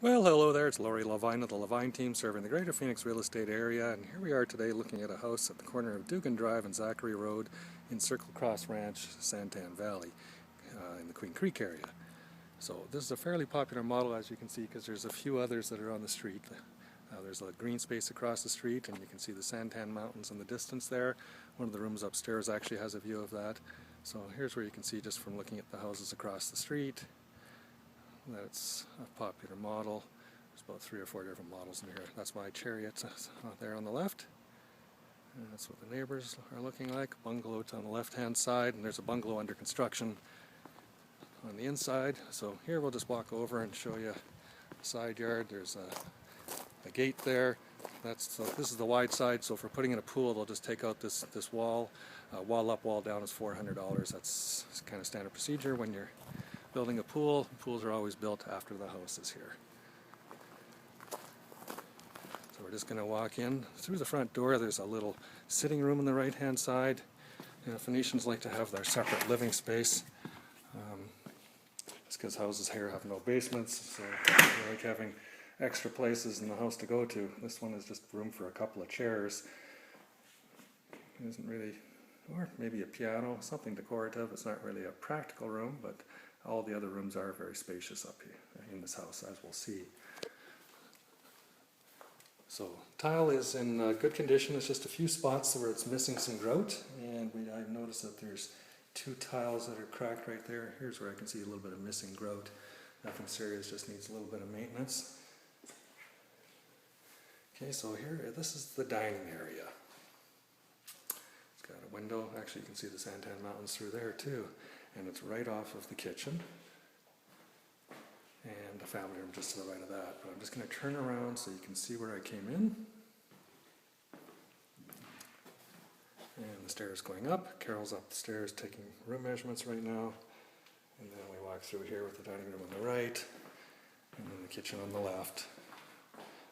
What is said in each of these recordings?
Well, hello there, it's Laurie Levine of the Levine team serving the Greater Phoenix real estate area, and here we are today looking at a house at the corner of Dugan Drive and Zachary Road in Circle Cross Ranch, Santan Valley, in the Queen Creek area. So this is a fairly popular model, as you can see, because there's a few others that are on the street. There's a green space across the street, and you can see the Santan Mountains in the distance there. One of the rooms upstairs actually has a view of that. So here's where you can see, just from looking at the houses across the street, that's a popular model. There's about 3 or 4 different models in here. That's my Chariot there on the left. And that's what the neighbors are looking like. Bungalow on the left-hand side, and there's a bungalow under construction on the inside. So here we'll just walk over and show you the side yard. There's a gate there. So this is the wide side, so if we're putting in a pool, they'll just take out this wall. Wall up, wall down is $400. That's kind of standard procedure when you're building a pool. Pools are always built after the house is here. So we're just going to walk in through the front door. There's a little sitting room on the right hand side. Phoenicians like to have their separate living space. It's because houses here have no basements, so they like having extra places in the house to go to. This one is just room for a couple of chairs. It isn't really, or maybe a piano, something decorative. It's not really a practical room, but all the other rooms are very spacious up here in this house, as we'll see. So tile is in good condition. It's just a few spots where it's missing some grout, and I've noticed that there's 2 tiles that are cracked right there. Here's where I can see a little bit of missing grout. Nothing serious, just needs a little bit of maintenance. Okay, so here, this is the dining area. It's got a window. Actually, you can see the Santan Mountains through there too. And it's right off of the kitchen. And the family room just to the right of that. But I'm just going to turn around so you can see where I came in. And the stairs going up. Carol's up the stairs taking room measurements right now. And then we walk through here with the dining room on the right. And then the kitchen on the left.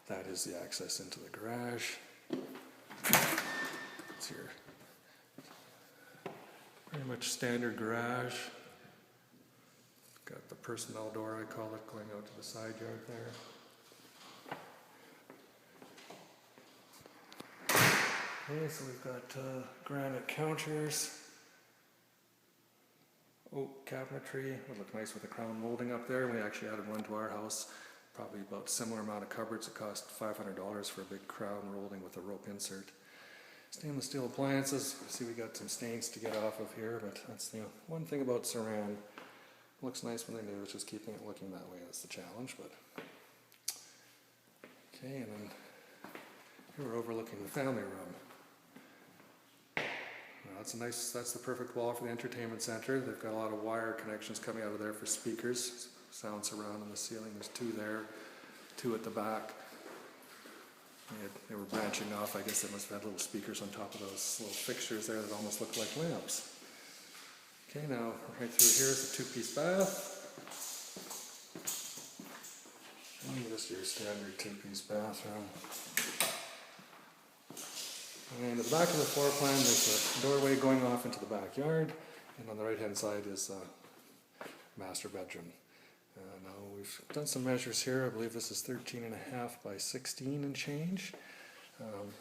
That is the access into the garage. It's here. Pretty much standard garage. Got the personnel door, I call it, going out to the side yard there. Okay, so we've got granite counters, oak cabinetry. Would look nice with the crown molding up there. We actually added one to our house. Probably about a similar amount of cupboards. It cost $500 for a big crown molding with a rope insert. Stainless steel appliances. See, we got some stains to get off of here, but that's one thing about Saran. Looks nice when they're new, it's just keeping it looking that way. That's the challenge. But okay, and then here we're overlooking the family room. That's the perfect wall for the entertainment center. They've got a lot of wire connections coming out of there for speakers. Sound surround on the ceiling. There's 2 there, 2 at the back. They were branching off. I guess they must have had little speakers on top of those little fixtures there that almost look like lamps. Okay, now right through here is a 2-piece bath. And just your standard 2-piece bathroom. And at the back of the floor plan, there's a doorway going off into the backyard. And on the right-hand side is a master bedroom. Now we've done some measures here. I believe this is 13.5 by 16 and change.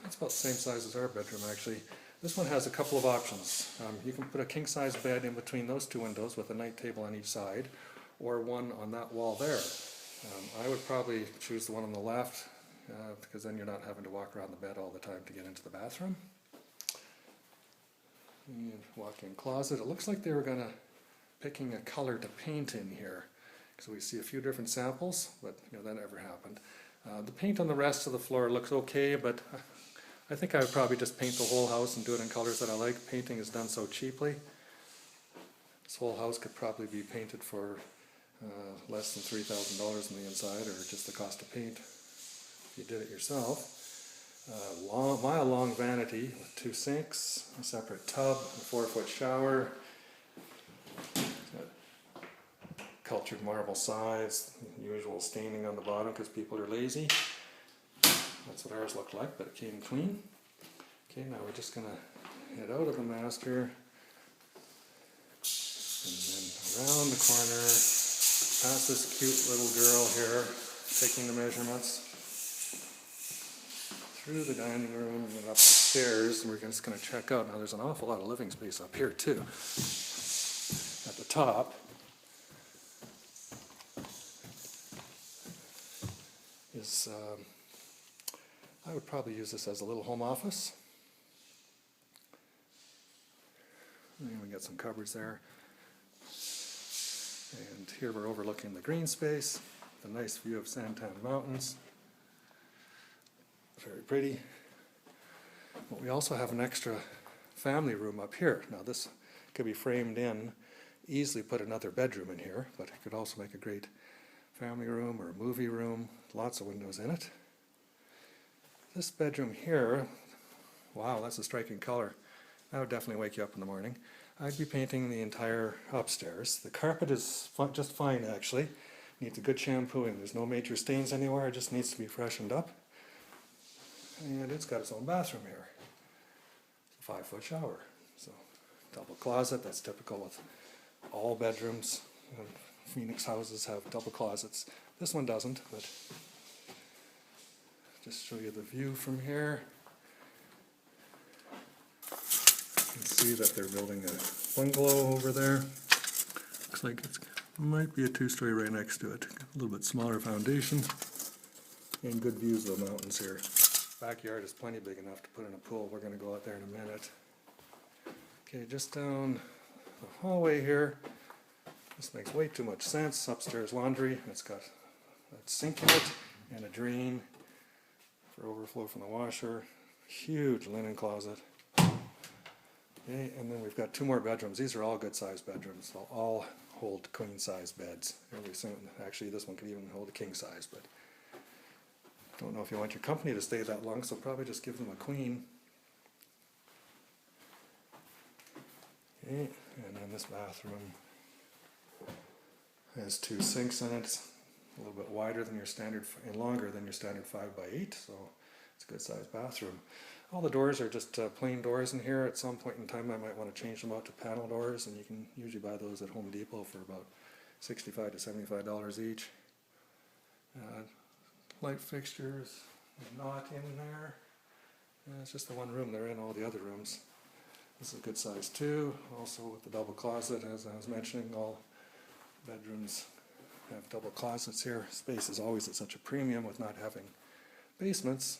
That's about the same size as our bedroom actually. This one has a couple of options. You can put a king-size bed in between those 2 windows with a night table on each side, or one on that wall there. I would probably choose the one on the left because then you're not having to walk around the bed all the time to get into the bathroom. And walk-in closet. It looks like they were picking a color to paint in here. So we see a few different samples, but that never happened. The paint on the rest of the floor looks okay, but I think I would probably just paint the whole house and do it in colors that I like. Painting is done so cheaply. This whole house could probably be painted for less than $3,000 on the inside, or just the cost of paint if you did it yourself. Mile-long vanity with 2 sinks, a separate tub, a 4-foot shower. Cultured marble sides, usual staining on the bottom because people are lazy. That's what ours looked like, but it came clean. Okay, now we're just going to head out of the master and then around the corner, past this cute little girl here. taking the measurements through the dining room and up the stairs, and we're just going to check out. Now there's an awful lot of living space up here too. At the top is, I would probably use this as a little home office. And we got some cupboards there. And here we're overlooking the green space, the nice view of Santan Mountains. Very pretty. But we also have an extra family room up here. Now this could be framed in, easily put another bedroom in here, but it could also make a great family room or a movie room. Lots of windows in it. This bedroom here, wow, that's a striking color. That would definitely wake you up in the morning. I'd be painting the entire upstairs. The carpet is just fine actually. Needs a good shampooing. There's no major stains anywhere, it just needs to be freshened up. And it's got its own bathroom here. It's a 5-foot shower. So, double closet, that's typical with all bedrooms. Phoenix houses have double closets. This one doesn't, but just show you the view from here. You can see that they're building a bungalow over there. Looks like it might be a 2-story right next to it. A little bit smaller foundation and good views of the mountains here. Backyard is plenty big enough to put in a pool. We're going to go out there in a minute. Okay, just down the hallway here. This makes way too much sense. Upstairs laundry. It's got a sink in it and a drain for overflow from the washer. Huge linen closet. Okay, and then we've got 2 more bedrooms. These are all good sized bedrooms. They'll all hold queen size beds. Actually, this one could even hold a king size, but don't know if you want your company to stay that long, so probably just give them a queen. Okay, and then this bathroom has 2 sinks in it. It's a little bit wider than your standard and longer than your standard 5x8, so it's a good sized bathroom. All the doors are just plain doors in here. At some point in time I might want to change them out to panel doors, and you can usually buy those at Home Depot for about $65 to $75 each. Light fixtures not in there. It's just the one room. They're in all the other rooms. This is a good size too. Also with the double closet, as I was mentioning, all bedrooms have double closets here. Space is always at such a premium with not having basements.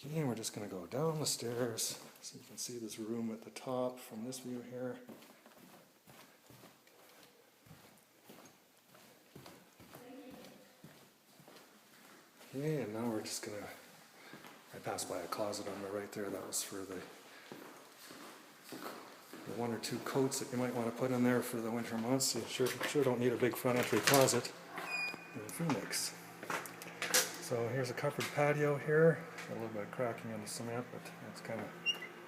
Okay, we're just going to go down the stairs so you can see this room at the top from this view here. Okay, and now we're just going to, I passed by a closet on the right there. That was for the 1 or 2 coats that you might want to put in there for the winter months. You sure don't need a big front entry closet in Phoenix. So here's a covered patio here. A little bit of cracking in the cement, but it's kind of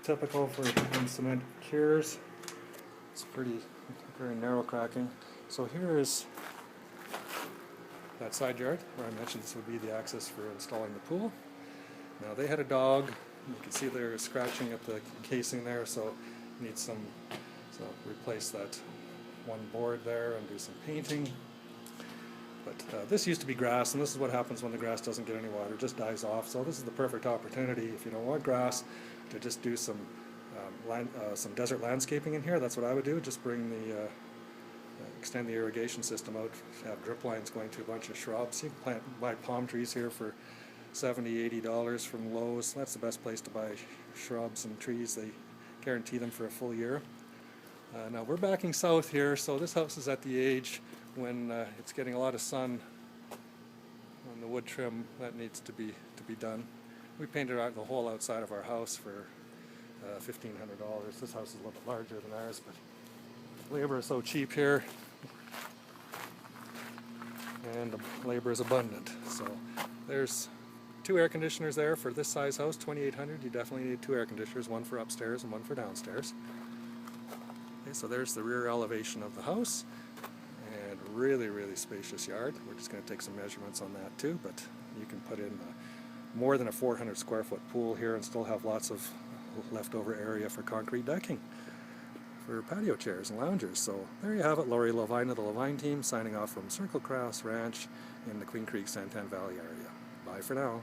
typical for when cement cures. It's very narrow cracking. So here is that side yard where I mentioned this would be the access for installing the pool. Now they had a dog. You can see they're scratching at the casing there, so need some, so replace that one board there and do some painting. But this used to be grass, and this is what happens when the grass doesn't get any water. It just dies off. So this is the perfect opportunity, if you don't want grass, to just do some desert landscaping in here. That's what I would do. Just bring the extend the irrigation system out, have drip lines going to a bunch of shrubs. You can buy palm trees here for $70, $80 from Lowe's. That's the best place to buy shrubs and trees. They guarantee them for a full year. Now we're backing south here, so this house is at the age when it's getting a lot of sun on the wood trim. That needs to be done. We painted out the whole outside of our house for $1,500. This house is a little bit larger than ours, but labor is so cheap here, and the labor is abundant. So there's 2 air conditioners there for this size house, $2,800. You definitely need 2 air conditioners, one for upstairs and one for downstairs. Okay, so there's the rear elevation of the house, and really, really spacious yard. We're just going to take some measurements on that too, but you can put in more than a 400 square foot pool here and still have lots of leftover area for concrete decking for patio chairs and loungers. So there you have it, Lori Levine of the Levine team signing off from Circle Cross Ranch in the Queen Creek Santan Valley area. Bye for now.